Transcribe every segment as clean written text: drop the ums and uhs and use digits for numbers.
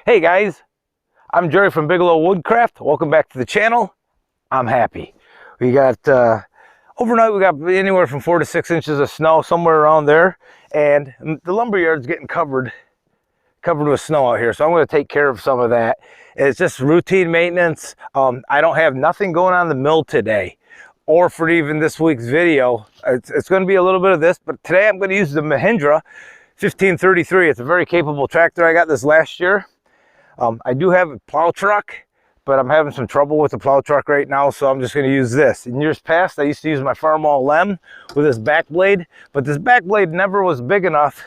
Hey guys, I'm Jerry from Bigelow Woodcraft. Welcome back to the channel. I'm happy. We got, overnight we got anywhere from 4 to 6 inches of snow, somewhere around there. And the lumber yard's getting covered with snow out here. So I'm going to take care of some of that. It's just routine maintenance. I don't have nothing going on in the mill today or for even this week's video. It's going to be a little bit of this, but today I'm going to use the Mahindra 1533. It's a very capable tractor. I got this last year. I do have a plow truck, but I'm having some trouble with the plow truck right now, so I'm just going to use this. In years past, I used to use my Farmall Lem with this back blade, but this back blade never was big enough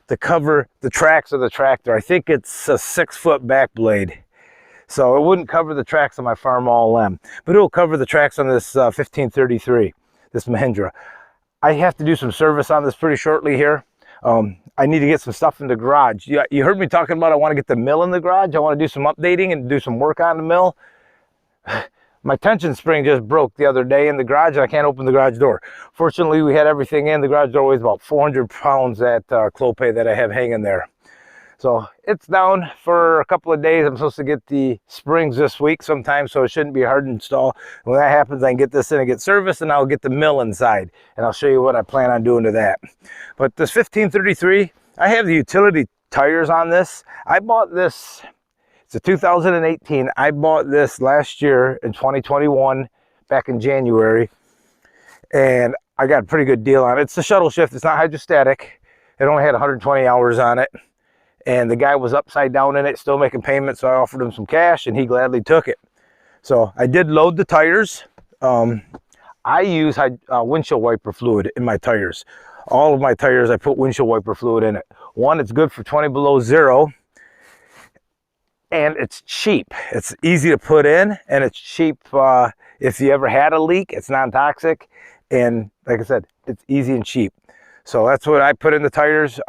to cover the tracks of the tractor. I think it's a 6-foot back blade, so it wouldn't cover the tracks on my Farmall Lem, but it will cover the tracks on this 1533, this Mahindra. I have to do some service on this pretty shortly here. I need to get some stuff in the garage. You heard me talking about I want to get the mill in the garage. I want to do some updating and do some work on the mill. My tension spring just broke the other day in the garage and I can't open the garage door. Fortunately, we had everything in. The garage door weighs about 400 pounds, that clopay that I have hanging there. So it's down for a couple of days. I'm supposed to get the springs this week sometime, so it shouldn't be hard to install. When that happens, I can get this in and get serviced, and I'll get the mill inside, and I'll show you what I plan on doing to that. But this 1533, I have the utility tires on this. I bought this, it's a 2018. I bought this last year in 2021, back in January, and I got a pretty good deal on it. It's a shuttle shift. It's not hydrostatic. It only had 120 hours on it. And the guy was upside down in it, still making payments, so I offered him some cash, and he gladly took it. So I did load the tires. I use windshield wiper fluid in my tires. All of my tires, I put windshield wiper fluid in it. One, it's good for 20 below zero, and it's cheap. It's easy to put in, and it's cheap if you ever had a leak. It's non-toxic, and like I said, it's easy and cheap. So that's what I put in the tires.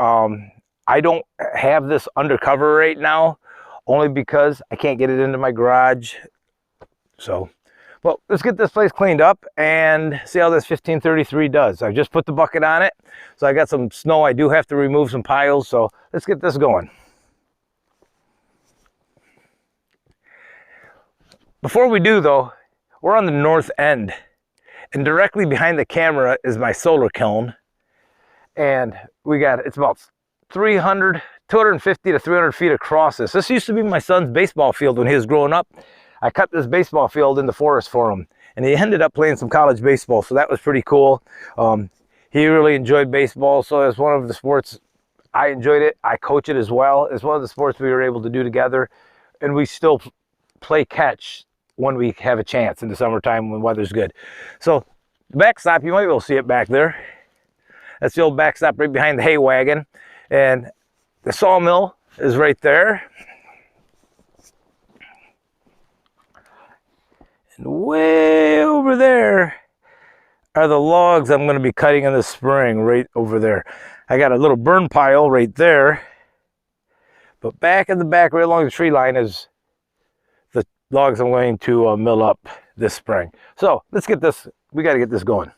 I don't have this undercover right now, only because I can't get it into my garage. So, well, let's get this place cleaned up and see how this 1533 does. I just put the bucket on it, so I got some snow. I do have to remove some piles, so let's get this going. Before we do, though, we're on the north end, and directly behind the camera is my solar kiln, and it's about 250 to 300 feet across this. This used to be my son's baseball field when he was growing up. I cut this baseball field in the forest for him, and he ended up playing some college baseball, so that was pretty cool. He really enjoyed baseball, so it's one of the sports. I enjoyed it. I coach it as well. It's one of the sports we were able to do together, and we still play catch when we have a chance in the summertime when weather's good. So the backstop, you might be able to see it back there. That's the old backstop right behind the hay wagon. And the sawmill is right there. And way over there are the logs I'm going to be cutting in the spring, right over there. I got a little burn pile right there. But back in the back, right along the tree line, is the logs I'm going to mill up this spring. So let's get this, we got to get this going.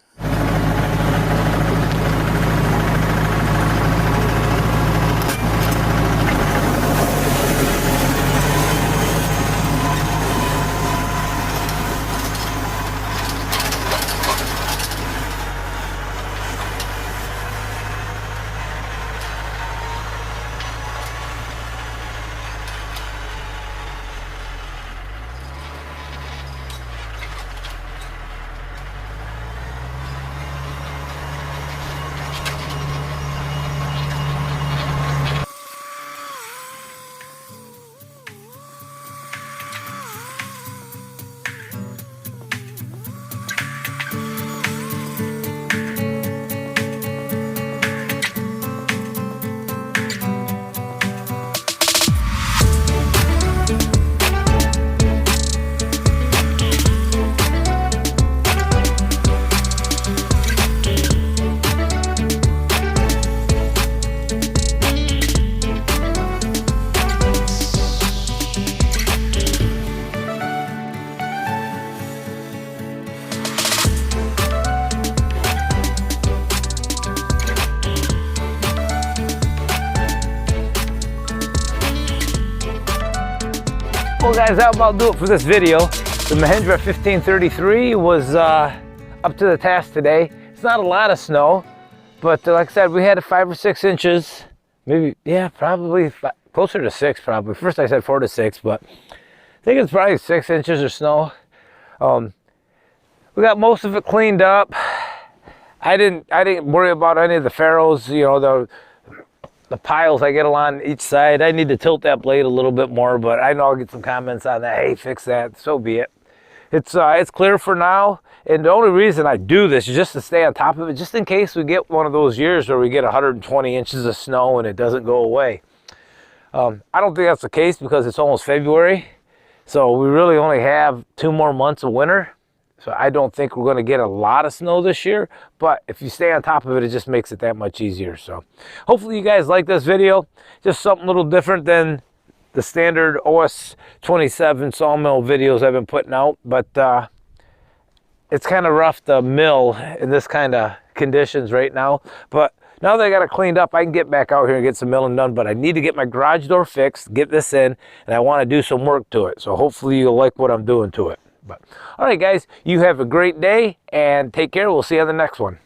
Well guys, that'll about do it for this video. The Mahindra 1533 was up to the task today. It's not a lot of snow, but like I said, we had 5 or 6 inches. Maybe, yeah, probably closer to 6 probably. First I said 4 to 6, but I think it's probably 6 inches of snow. We got most of it cleaned up. I didn't worry about any of the farrows, you know, the piles I get along each side. I need to tilt that blade a little bit more, but I know I'll get some comments on that. Hey, fix that. So be it. It's clear for now, and the only reason I do this is just to stay on top of it, just in case we get one of those years where we get 120 inches of snow and it doesn't go away. I don't think that's the case because it's almost February, so we really only have 2 more months of winter. So I don't think we're going to get a lot of snow this year, but if you stay on top of it, it just makes it that much easier. So hopefully you guys like this video. Just something a little different than the standard OS27 Sawmill videos I've been putting out, but it's kind of rough to mill in this kind of conditions right now. But now that I got it cleaned up, I can get back out here and get some milling done, but I need to get my garage door fixed, get this in, and I want to do some work to it. So hopefully you'll like what I'm doing to it. But all right guys, you have a great day and take care. We'll see you on the next one.